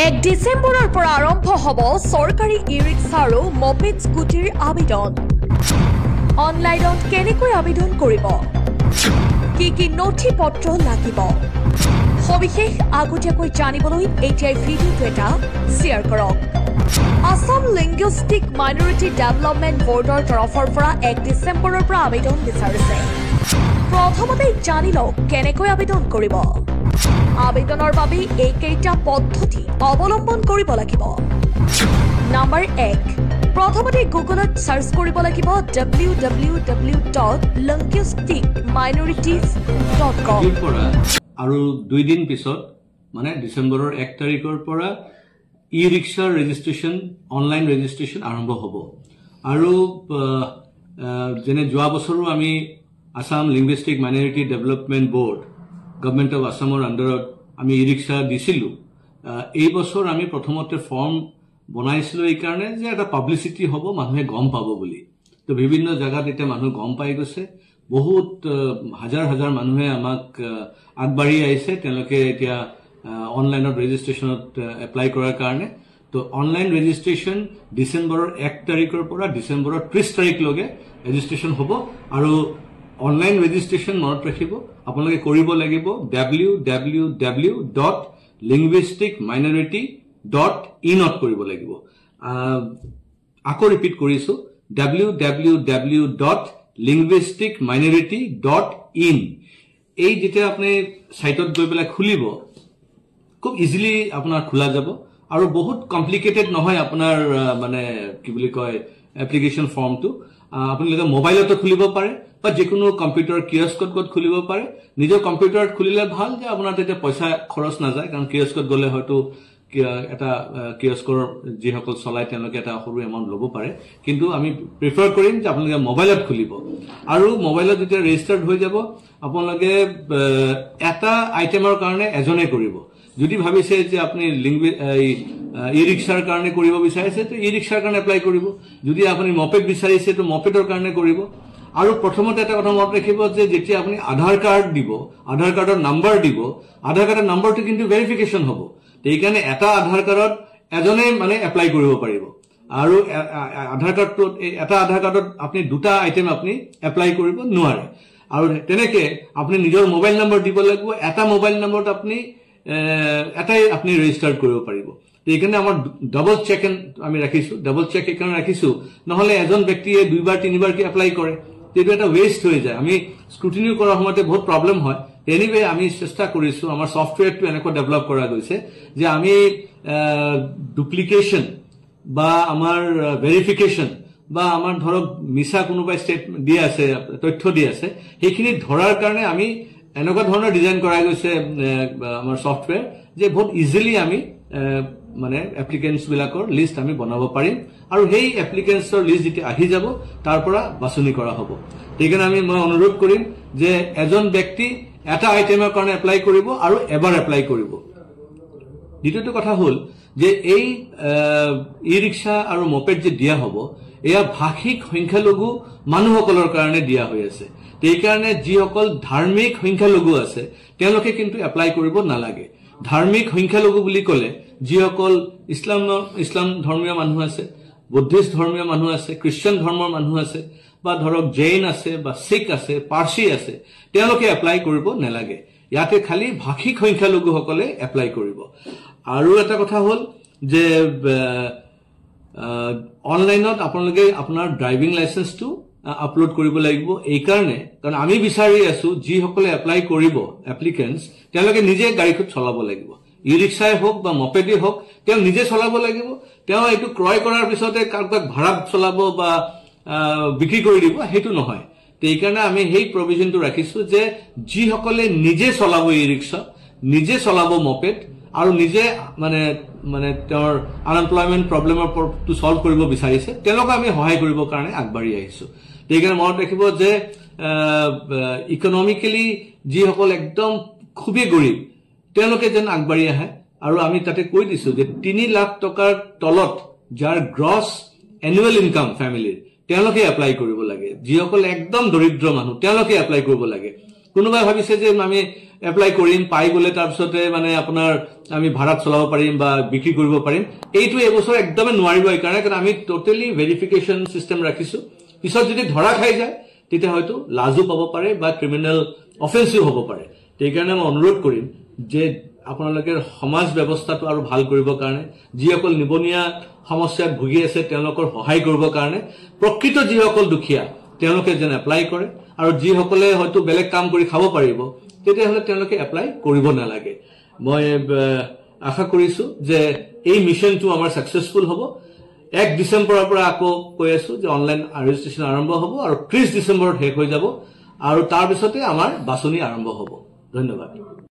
1 ডিসেম্বৰৰ পৰা আৰম্ভ হ'ব চৰকাৰী ই-ৰিক্সা আৰু মপেড স্কুটিৰ আবেদন। অনলাইনত কেনেকৈ আবেদন কৰিব, কি নথি পত্ৰ লাগিব, সবিশেষ আগতীয়াকৈ জানিবলৈ এতিয়াই ভিডিঅ'টো এটা শ্বেয়াৰ কৰক। আসাম লিংগুইষ্টিক মাইনৰিটি ডেভেলপমেণ্ট বৰ্ডৰ তৰফৰ পৰা 1 ডিচেম্বৰৰ পৰা আবেদন বিচাৰিছে। প্ৰথমতে জানি লওক কেনেকৈ আবেদন কৰিব। আবেদনৰ বাবে এইকেইটা পদ্ধতি অৱলম্বন কৰিব লাগিব। নম্বৰ 1, প্ৰথমতে গুগলত সাৰ্চ কৰিব লাগিব www.linguisticminorities.com। আৰু 2 দিন পিছত মানে ডিসেম্বৰৰ 1 তাৰিখৰ পৰা ই-ৰিক্সাৰ ৰেজিষ্ট্ৰেচন অনলাইন ৰেজিষ্ট্ৰেচন আৰম্ভ হ'ব। আৰু যেনে যোৱা বছৰো আমি Assam linguistic minority development board government of আসামৰ আণ্ডাৰত আমি ই-ৰিক্সা দিছিলোঁ। এই বছৰ আমি প্ৰথমতে ফৰ্ম বনাইছিলোঁ এই কাৰণে যে এটা পাব্লিচিটি হ'ব, মানুহে গম পাব বুলি। তো বিভিন্ন জেগাত এতিয়া মানুহ গম পাই গৈছে। বহুত হাজাৰ হাজাৰ মানুহে আমাক আগবাঢ়ি আহিছে, তেওঁলোকে এতিয়া অনলাইনত ৰেজিষ্ট্ৰেচনত এপ্লাই কৰাৰ কাৰণে। তো অনলাইন ৰেজিষ্ট্ৰেচন ডিচেম্বৰৰ 1 তাৰিখৰ পৰা ডিচেম্বৰৰ 30 তাৰিখলৈকে ৰেজিষ্ট্ৰেচন হ'ব। আৰু অনলাইন ৰেজিষ্ট্ৰেচন মনত ৰাখিব, আপোনালোকে কৰিব লাগিব www.linguisticminority.in কৰিব লাগিব। আকৌ ৰিপিট কৰিছো, www.linguisticminority.in। এই যেতিয়া আপুনি সাইটত গৈ পেলাই খুলিব, খুব ইজিলি আপোনাৰ খোলা যাব আৰু বহুত কমপ্লিকেটেড নহয় আপোনাৰ মানে কি বুলি কয় এপ্লিকেশন ফৰ্মটো। আপোনালোকে মোবাইলতো খুলিব পাৰে বা যিকোনো কম্পিউটাৰ কিয়স্কত খুলিব পাৰে। নিজৰ কম্পিউটাৰত খুলিলে ভাল, যে আপোনাৰ তেতিয়া পইচা খৰচ নাযায়, কাৰণ কিয়স্কত গ'লে হয়তো এটা কিয়স্কৰ যিসকল চলাই তেওঁলোকে এটা সৰু এমাউণ্ট ল'ব পাৰে। কিন্তু আমি প্ৰিফাৰ কৰিম যে আপোনালোকে মোবাইলত খুলিব। আৰু মোবাইলত যেতিয়া ৰেজিষ্টাৰ্ড হৈ যাব, আপোনালোকে এটা আইটেমৰ কাৰণে এজনে কৰিব। যদি ভাবিছে যে আপুনি ই-ৰিক্সাৰ কাৰণে কৰিব বিচাৰিছে, তো ই-ৰিক্সাৰ কাৰণে এপ্লাই কৰিব। যদি আপুনি মপেড বিচাৰিছে, তো মপেডৰ কাৰণে কৰিব। আৰু প্ৰথমতে এটা কথা মনত ৰাখিব যে যেতিয়া আপুনি আধাৰ কাৰ্ড দিব, আধাৰ কাৰ্ডৰ নাম্বাৰ দিব, আধাৰ কাৰ্ডৰ নাম্বাৰটো কিন্তু ভেৰিফিকেশ্যন হ'ব। সেইকাৰণে এটা আধাৰ কাৰ্ডত এজনে মানে এপ্লাই কৰিব পাৰিব। আৰু আধাৰ কাৰ্ডটোত এটা আধাৰ কাৰ্ডত আপুনি দুটা আইটেম আপুনি এপ্লাই কৰিব নোৱাৰে। আৰু তেনেকে আপুনি নিজৰ মোবাইল নম্বৰ দিব লাগিব। এটা মোবাইল নম্বৰত আপুনি এটাই আপুনি ৰেজিষ্টাৰ কৰিব পাৰিব। এইকাৰণে আমাৰ ডাবল চেক আমি ৰাখিছো, ডাবল চেক এইকাৰণে ৰাখিছো, নহলে এজন ব্যক্তিয়ে 2বাৰ 3বাৰ কি এপ্লাই কৰে, এইটো এটা ৱেষ্ট হৈ যায়। আমি স্ক্ৰুটিনি কৰাৰ সময়তে বহুত প্ৰব্লেম হয়। এনিৱে আমি চেষ্টা কৰিছো, আমাৰ সফটৱেৰটো এনেকুৱা ডেভেলপ কৰা গৈছে যে আমি ডুপ্লিকেশ্যন বা আমাৰ ভেৰিফিকেশ্যন বা আমাৰ ধৰক মিছা কোনোবাই ষ্টেটমেণ্ট দি আছে, তথ্য দি আছে, সেইখিনি ধৰাৰ কাৰণে আমি এনেকুৱা ধৰণৰ ডিজাইন কৰা গৈছে আমাৰ সফটৱেৰ, যে বহুত ইজিলি আমি মানে এপ্লিকেণ্টছ বিলাকৰ লিষ্ট আমি বনাব পাৰিম। আৰু সেই এপ্লিকেণ্টছৰ লিষ্ট যেতিয়া আহি যাব, তাৰ পৰা বাছনি কৰা হ'ব। সেইকাৰণে মই অনুৰোধ কৰিম যে এজন ব্যক্তি এটা আইটেমৰ কাৰণে এপ্লাই কৰিব আৰু এবাৰ এপ্লাই কৰিব। দ্বিতীয়টো কথা হ'ল যে এই ই-ৰিক্সা আৰু মপেড যে দিয়া হ'ব, এয়া ভাষিক সংখ্যালঘু মানুহসকলৰ কাৰণে দিয়া হৈ আছে। সেইকাৰণে যিসকল ধাৰ্মিক সংখ্যালঘু আছে, তেওঁলোকে কিন্তু এপ্লাই কৰিব নালাগে। ধাৰ্মিক সংখ্যালঘু বুলি ক'লে যিসকল ইছলাম ধৰ্মীয় মানুহ আছে, বুদ্ধিষ্ট ধৰ্মীয় মানুহ আছে, খ্ৰীষ্টান ধৰ্মৰ মানুহ আছে, বা ধৰক জৈন আছে বা শিখ আছে, পাৰ্চী আছে, তেওঁলোকে এপ্লাই কৰিব নালাগে। ইয়াতে খালি ভাষিক সংখ্যালঘুসকলে এপ্লাই কৰিব। আৰু এটা কথা হ'ল যে অনলাইনত আপোনালোকে আপোনাৰ ড্ৰাইভিং লাইচেন্সটো আপলোড কৰিব লাগিব। এইকাৰণে কাৰণ আমি বিচাৰি আছো যিসকলে এপ্লাই কৰিব এপ্লিকেণ্টছ, তেওঁলোকে নিজে গাড়ীখন চলাব লাগিব। ই-ৰিক্সাই হওক বা মপেডেই হওক, তেওঁ নিজে চলাব লাগিব। তেওঁ এইটো ক্ৰয় কৰাৰ পিছতে কাৰোবাক ভাড়াত চলাব বা বিক্ৰী কৰি দিব, সেইটো নহয়। সেইকাৰণে আমি সেই প্ৰভিজনটো ৰাখিছো যে যিসকলে নিজে চলাব ই-ৰিক্সা, নিজে চলাব মপেড, আৰু নিজে মানে তেওঁৰ আনএমপ্লয়মেণ্ট প্ৰব্লেমটো ছল্ভ কৰিব বিচাৰিছে, তেওঁলোকক আমি সহায় কৰিবৰ কাৰণে আগবাঢ়ি আহিছো। সেইকাৰণে মনত ৰাখিব যে ইকনমিকেলি যিসকল একদম খুবেই গৰীব, তেওঁলোকে যেন আগবাঢ়ি আহে। আৰু আমি তাতে কৈ দিছো যে 3 লাখ টকাৰ তলত যাৰ গ্ৰছ এনুৱেল ইনকাম ফেমিলিৰ, তেওঁলোকে এপ্লাই কৰিব লাগে। যিসকল একদম দৰিদ্ৰ মানুহ, তেওঁলোকে এপ্লাই কৰিব লাগে। কোনোবাই ভাবিছে যে আমি এপ্লাই কৰিম, পাই গ'লে তাৰপিছতে মানে আপোনাৰ আমি ভাড়াত চলাব পাৰিম বা বিক্ৰী কৰিব পাৰিম। এইটো এবছৰ একদমেই নোৱাৰিব, এইকাৰণে কাৰণ আমি টোটেলি ভেৰিফিকেশ্যন চিষ্টেম ৰাখিছো। পিছত যদি ধৰা খাই যায় তেতিয়া হয়তো লাজো পাব পাৰে বা ক্ৰিমিনেল অফেন্সিভ হ'ব পাৰে। সেইকাৰণে মই অনুৰোধ কৰিম যে আপোনালোকে সমাজ ব্যৱস্থাটো আৰু ভাল কৰিবৰ কাৰণে, যিসকল নিবনুৱা সমস্যাত ভুগি আছে তেওঁলোকৰ সহায় কৰিবৰ কাৰণে প্ৰকৃত যিসকল দুখীয়া তেওঁলোকে যেন এপ্লাই কৰে, আৰু যিসকলে হয়তো বেলেগ কাম কৰি খাব পাৰিব তেতিয়াহ'লে তেওঁলোকে এপ্লাই কৰিব নালাগে। মই আশা কৰিছো যে এই মিছনটো আমাৰ ছাকচেছফুল হ'ব। 1 ডিচেম্বৰৰ পৰা আকৌ কৈ আছো যে অনলাইন ৰেজিষ্ট্ৰেশ্যন আৰম্ভ হ'ব আৰু 30 ডিচেম্বৰত শেষ হৈ যাব, আৰু তাৰ পিছতে আমাৰ বাছনি আৰম্ভ হ'ব। ধন্যবাদ।